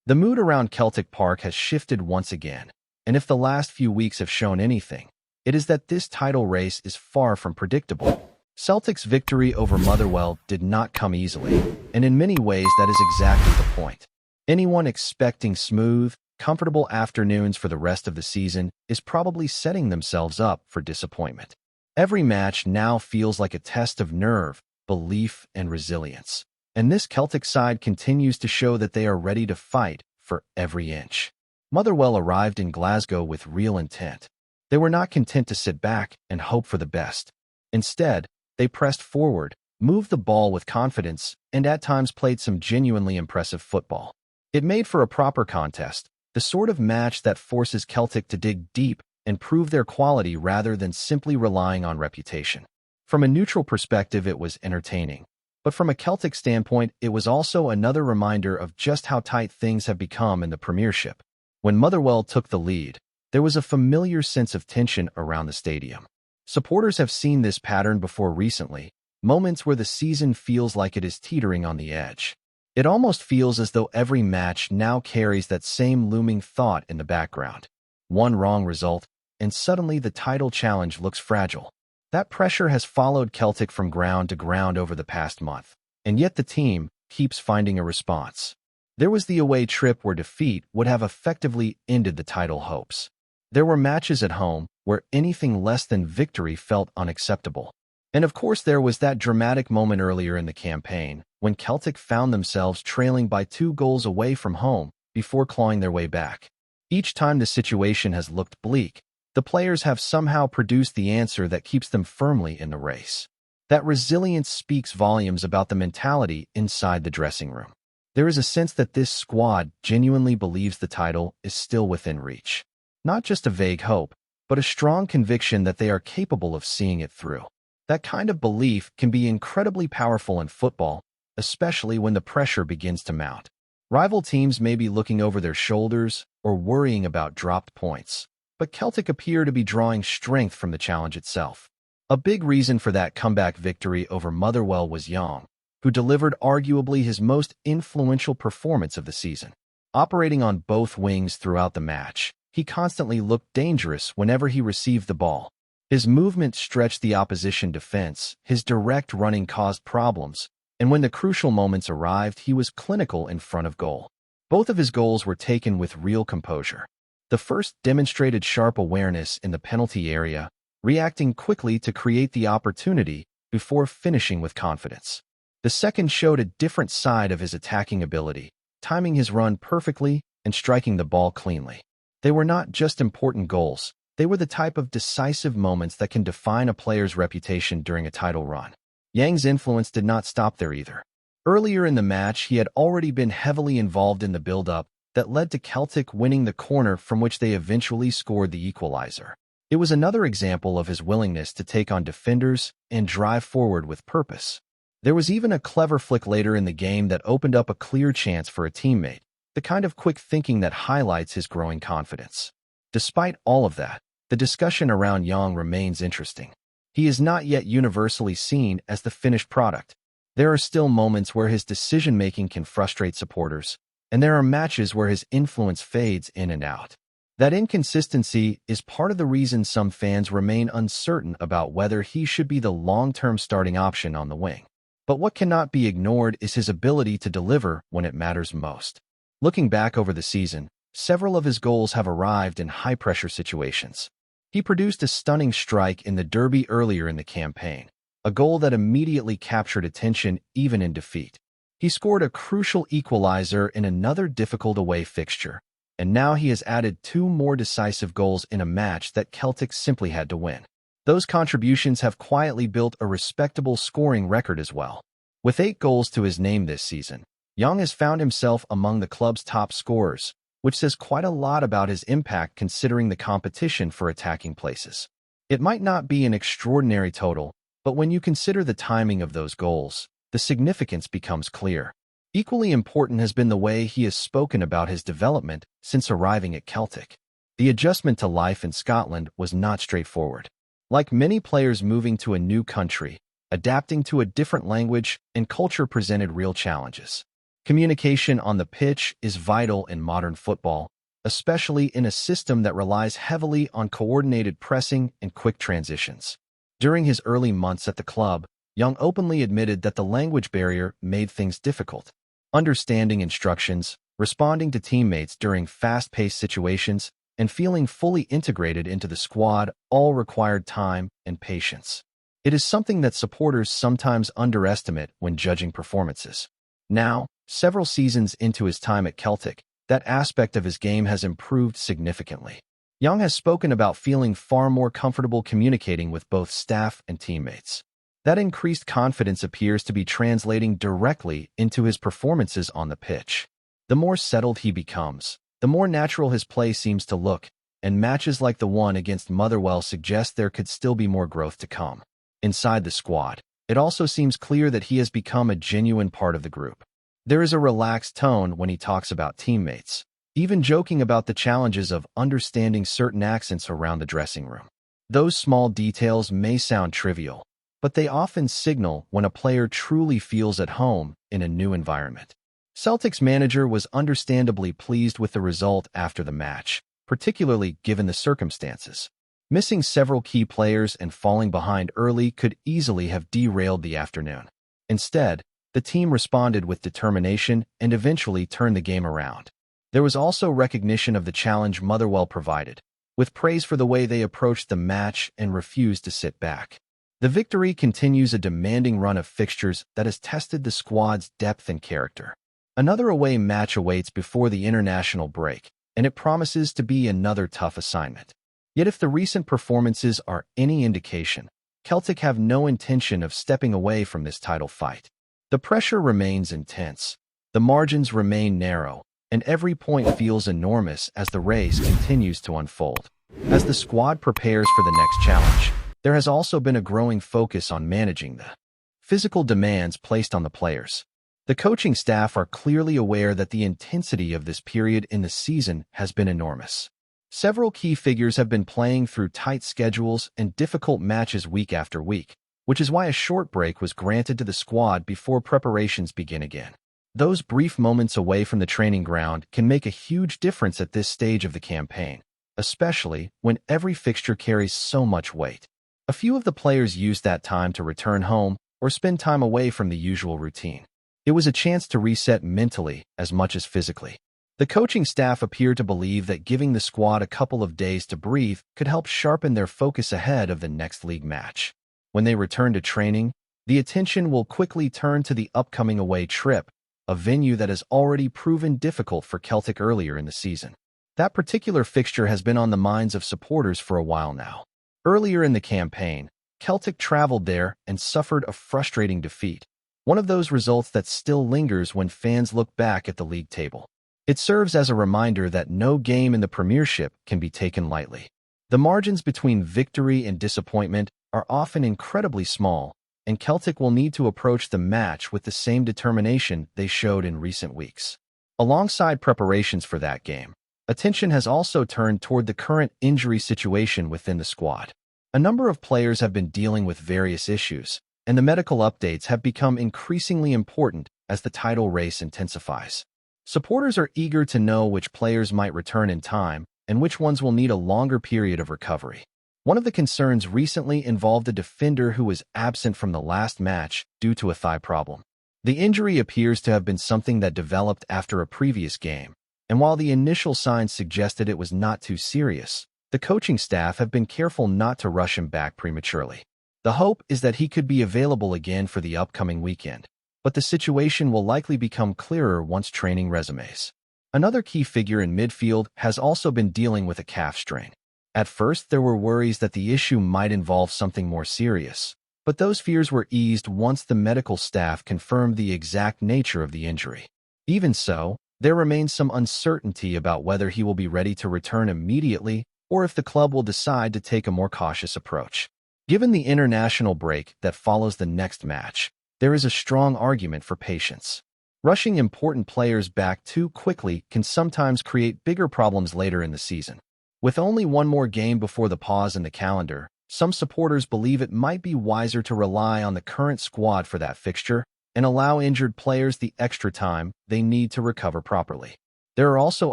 The mood around Celtic Park has shifted once again, and if the last few weeks have shown anything, it is that this title race is far from predictable. Celtic's victory over Motherwell did not come easily, and in many ways that is exactly the point. Anyone expecting smooth, comfortable afternoons for the rest of the season is probably setting themselves up for disappointment. Every match now feels like a test of nerve, belief, and resilience. And this Celtic side continues to show that they are ready to fight for every inch. Motherwell arrived in Glasgow with real intent. They were not content to sit back and hope for the best. Instead, they pressed forward, moved the ball with confidence, and at times played some genuinely impressive football. It made for a proper contest, the sort of match that forces Celtic to dig deep and prove their quality rather than simply relying on reputation. From a neutral perspective, it was entertaining. But from a Celtic standpoint, it was also another reminder of just how tight things have become in the Premiership. When Motherwell took the lead, there was a familiar sense of tension around the stadium. Supporters have seen this pattern before recently, moments where the season feels like it is teetering on the edge. It almost feels as though every match now carries that same looming thought in the background. One wrong result, and suddenly the title challenge looks fragile. That pressure has followed Celtic from ground to ground over the past month, and yet the team keeps finding a response. There was the away trip where defeat would have effectively ended the title hopes. There were matches at home where anything less than victory felt unacceptable. And of course there was that dramatic moment earlier in the campaign when Celtic found themselves trailing by 2 goals away from home before clawing their way back. Each time the situation has looked bleak, the players have somehow produced the answer that keeps them firmly in the race. That resilience speaks volumes about the mentality inside the dressing room. There is a sense that this squad genuinely believes the title is still within reach. Not just a vague hope, but a strong conviction that they are capable of seeing it through. That kind of belief can be incredibly powerful in football, especially when the pressure begins to mount. Rival teams may be looking over their shoulders or worrying about dropped points, but Celtic appear to be drawing strength from the challenge itself. A big reason for that comeback victory over Motherwell was Young, who delivered arguably his most influential performance of the season. Operating on both wings throughout the match, he constantly looked dangerous whenever he received the ball. His movement stretched the opposition defense, his direct running caused problems, and when the crucial moments arrived, he was clinical in front of goal. Both of his goals were taken with real composure. The first demonstrated sharp awareness in the penalty area, reacting quickly to create the opportunity before finishing with confidence. The second showed a different side of his attacking ability, timing his run perfectly and striking the ball cleanly. They were not just important goals, they were the type of decisive moments that can define a player's reputation during a title run. Yang's influence did not stop there either. Earlier in the match, he had already been heavily involved in the build-up that led to Celtic winning the corner from which they eventually scored the equalizer. It was another example of his willingness to take on defenders and drive forward with purpose. There was even a clever flick later in the game that opened up a clear chance for a teammate, the kind of quick thinking that highlights his growing confidence. Despite all of that, the discussion around Young remains interesting. He is not yet universally seen as the finished product. There are still moments where his decision-making can frustrate supporters, and there are matches where his influence fades in and out. That inconsistency is part of the reason some fans remain uncertain about whether he should be the long-term starting option on the wing. But what cannot be ignored is his ability to deliver when it matters most. Looking back over the season, several of his goals have arrived in high-pressure situations. He produced a stunning strike in the derby earlier in the campaign, a goal that immediately captured attention even in defeat. He scored a crucial equalizer in another difficult away fixture, and now he has added 2 more decisive goals in a match that Celtic simply had to win. Those contributions have quietly built a respectable scoring record as well. With 8 goals to his name this season, Young has found himself among the club's top scorers, which says quite a lot about his impact considering the competition for attacking places. It might not be an extraordinary total, but when you consider the timing of those goals, the significance becomes clear. Equally important has been the way he has spoken about his development since arriving at Celtic. The adjustment to life in Scotland was not straightforward. Like many players moving to a new country, adapting to a different language and culture presented real challenges. Communication on the pitch is vital in modern football, especially in a system that relies heavily on coordinated pressing and quick transitions. During his early months at the club, Young openly admitted that the language barrier made things difficult. Understanding instructions, responding to teammates during fast-paced situations, and feeling fully integrated into the squad all required time and patience. It is something that supporters sometimes underestimate when judging performances. Now, several seasons into his time at Celtic, that aspect of his game has improved significantly. Young has spoken about feeling far more comfortable communicating with both staff and teammates. That increased confidence appears to be translating directly into his performances on the pitch. The more settled he becomes, the more natural his play seems to look, and matches like the one against Motherwell suggest there could still be more growth to come. Inside the squad, it also seems clear that he has become a genuine part of the group. There is a relaxed tone when he talks about teammates, even joking about the challenges of understanding certain accents around the dressing room. Those small details may sound trivial, but they often signal when a player truly feels at home in a new environment. Celtic's manager was understandably pleased with the result after the match, particularly given the circumstances. Missing several key players and falling behind early could easily have derailed the afternoon. Instead, the team responded with determination and eventually turned the game around. There was also recognition of the challenge Motherwell provided, with praise for the way they approached the match and refused to sit back. The victory continues a demanding run of fixtures that has tested the squad's depth and character. Another away match awaits before the international break, and it promises to be another tough assignment. Yet if the recent performances are any indication, Celtic have no intention of stepping away from this title fight. The pressure remains intense, the margins remain narrow, and every point feels enormous as the race continues to unfold. As the squad prepares for the next challenge, there has also been a growing focus on managing the physical demands placed on the players. The coaching staff are clearly aware that the intensity of this period in the season has been enormous. Several key figures have been playing through tight schedules and difficult matches week after week, which is why a short break was granted to the squad before preparations begin again. Those brief moments away from the training ground can make a huge difference at this stage of the campaign, especially when every fixture carries so much weight. A few of the players used that time to return home or spend time away from the usual routine. It was a chance to reset mentally as much as physically. The coaching staff appear to believe that giving the squad a couple of days to breathe could help sharpen their focus ahead of the next league match. When they return to training, the attention will quickly turn to the upcoming away trip, a venue that has already proven difficult for Celtic earlier in the season. That particular fixture has been on the minds of supporters for a while now. Earlier in the campaign, Celtic traveled there and suffered a frustrating defeat, one of those results that still lingers when fans look back at the league table. It serves as a reminder that no game in the Premiership can be taken lightly. The margins between victory and disappointment are often incredibly small, and Celtic will need to approach the match with the same determination they showed in recent weeks. Alongside preparations for that game, attention has also turned toward the current injury situation within the squad. A number of players have been dealing with various issues, and the medical updates have become increasingly important as the title race intensifies. Supporters are eager to know which players might return in time and which ones will need a longer period of recovery. One of the concerns recently involved a defender who was absent from the last match due to a thigh problem. The injury appears to have been something that developed after a previous game, and while the initial signs suggested it was not too serious, the coaching staff have been careful not to rush him back prematurely. The hope is that he could be available again for the upcoming weekend, but the situation will likely become clearer once training resumes. Another key figure in midfield has also been dealing with a calf strain. At first, there were worries that the issue might involve something more serious, but those fears were eased once the medical staff confirmed the exact nature of the injury. Even so, there remains some uncertainty about whether he will be ready to return immediately or if the club will decide to take a more cautious approach. Given the international break that follows the next match, there is a strong argument for patience. Rushing important players back too quickly can sometimes create bigger problems later in the season. With only one more game before the pause in the calendar, some supporters believe it might be wiser to rely on the current squad for that fixture, and allow injured players the extra time they need to recover properly. There are also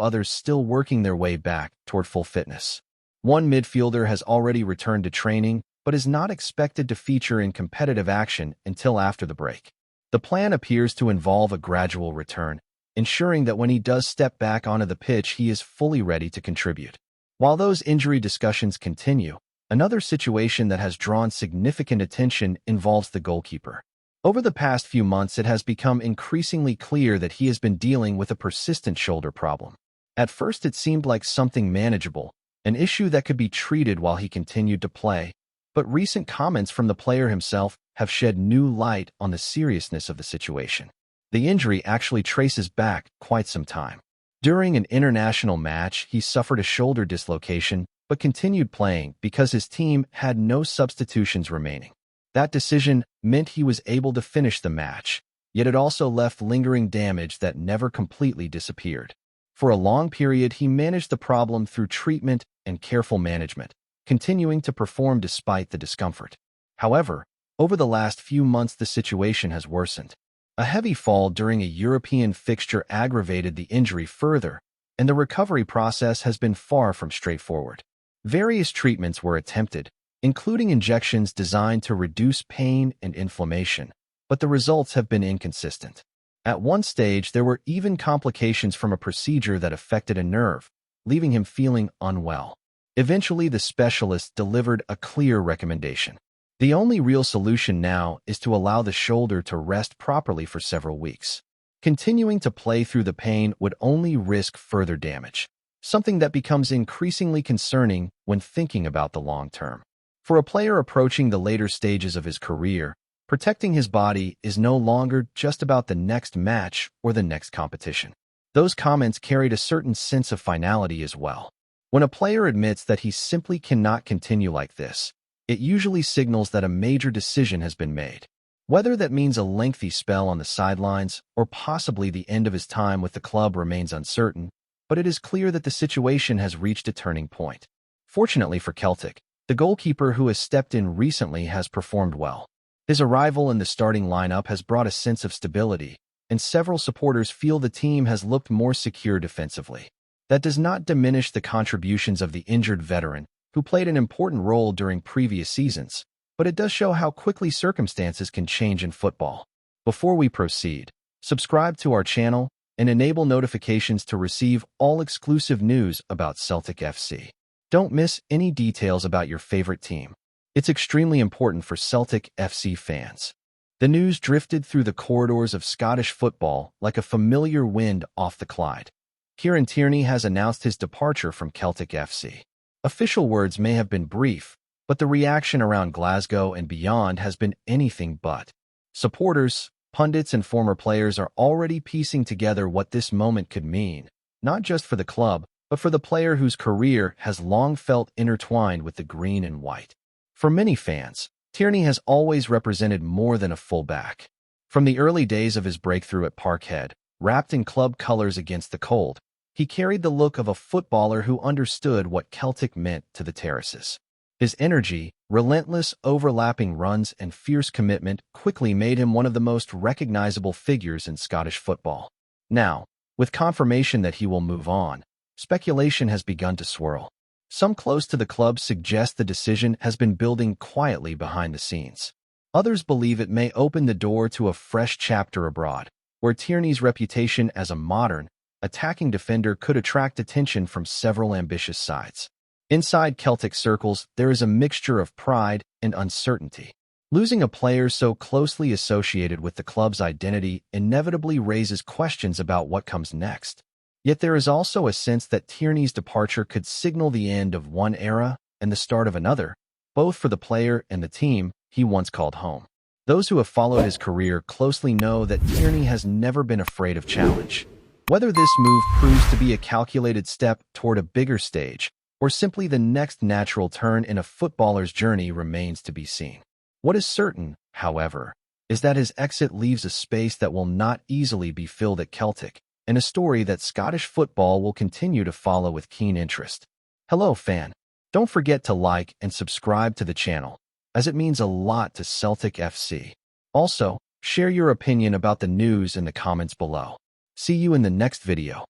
others still working their way back toward full fitness. One midfielder has already returned to training, but is not expected to feature in competitive action until after the break. The plan appears to involve a gradual return, ensuring that when he does step back onto the pitch, he is fully ready to contribute. While those injury discussions continue, another situation that has drawn significant attention involves the goalkeeper. Over the past few months, it has become increasingly clear that he has been dealing with a persistent shoulder problem. At first, it seemed like something manageable, an issue that could be treated while he continued to play, but recent comments from the player himself have shed new light on the seriousness of the situation. The injury actually traces back quite some time. During an international match, he suffered a shoulder dislocation, but continued playing because his team had no substitutions remaining. That decision meant he was able to finish the match, yet it also left lingering damage that never completely disappeared. For a long period, he managed the problem through treatment and careful management, continuing to perform despite the discomfort. However, over the last few months, the situation has worsened. A heavy fall during a European fixture aggravated the injury further, and the recovery process has been far from straightforward. Various treatments were attempted, including injections designed to reduce pain and inflammation, but the results have been inconsistent. At one stage, there were even complications from a procedure that affected a nerve, leaving him feeling unwell. Eventually, the specialist delivered a clear recommendation. The only real solution now is to allow the shoulder to rest properly for several weeks. Continuing to play through the pain would only risk further damage, something that becomes increasingly concerning when thinking about the long term. For a player approaching the later stages of his career, protecting his body is no longer just about the next match or the next competition. Those comments carried a certain sense of finality as well. When a player admits that he simply cannot continue like this, it usually signals that a major decision has been made. Whether that means a lengthy spell on the sidelines or possibly the end of his time with the club remains uncertain, but it is clear that the situation has reached a turning point. Fortunately for Celtic, the goalkeeper who has stepped in recently has performed well. His arrival in the starting lineup has brought a sense of stability, and several supporters feel the team has looked more secure defensively. That does not diminish the contributions of the injured veteran, who played an important role during previous seasons, but it does show how quickly circumstances can change in football. Before we proceed, subscribe to our channel and enable notifications to receive all exclusive news about Celtic FC. Don't miss any details about your favorite team. It's extremely important for Celtic FC fans. The news drifted through the corridors of Scottish football like a familiar wind off the Clyde. Kieran Tierney has announced his departure from Celtic FC. Official words may have been brief, but the reaction around Glasgow and beyond has been anything but. Supporters, pundits, and former players are already piecing together what this moment could mean, not just for the club, but for the player whose career has long felt intertwined with the green and white. For many fans, Tierney has always represented more than a fullback. From the early days of his breakthrough at Parkhead, wrapped in club colors against the cold, he carried the look of a footballer who understood what Celtic meant to the terraces. His energy, relentless overlapping runs, and fierce commitment quickly made him one of the most recognizable figures in Scottish football. Now, with confirmation that he will move on, speculation has begun to swirl. Some close to the club suggest the decision has been building quietly behind the scenes. Others believe it may open the door to a fresh chapter abroad, where Tierney's reputation as a modern, attacking defender could attract attention from several ambitious sides. Inside Celtic circles, there is a mixture of pride and uncertainty. Losing a player so closely associated with the club's identity inevitably raises questions about what comes next. Yet there is also a sense that Tierney's departure could signal the end of one era and the start of another, both for the player and the team he once called home. Those who have followed his career closely know that Tierney has never been afraid of challenge. Whether this move proves to be a calculated step toward a bigger stage, or simply the next natural turn in a footballer's journey remains to be seen. What is certain, however, is that his exit leaves a space that will not easily be filled at Celtic, and a story that Scottish football will continue to follow with keen interest. Hello, fan. Don't forget to like and subscribe to the channel, as it means a lot to Celtic FC. Also, Share your opinion about the news in the comments below. See you in the next video.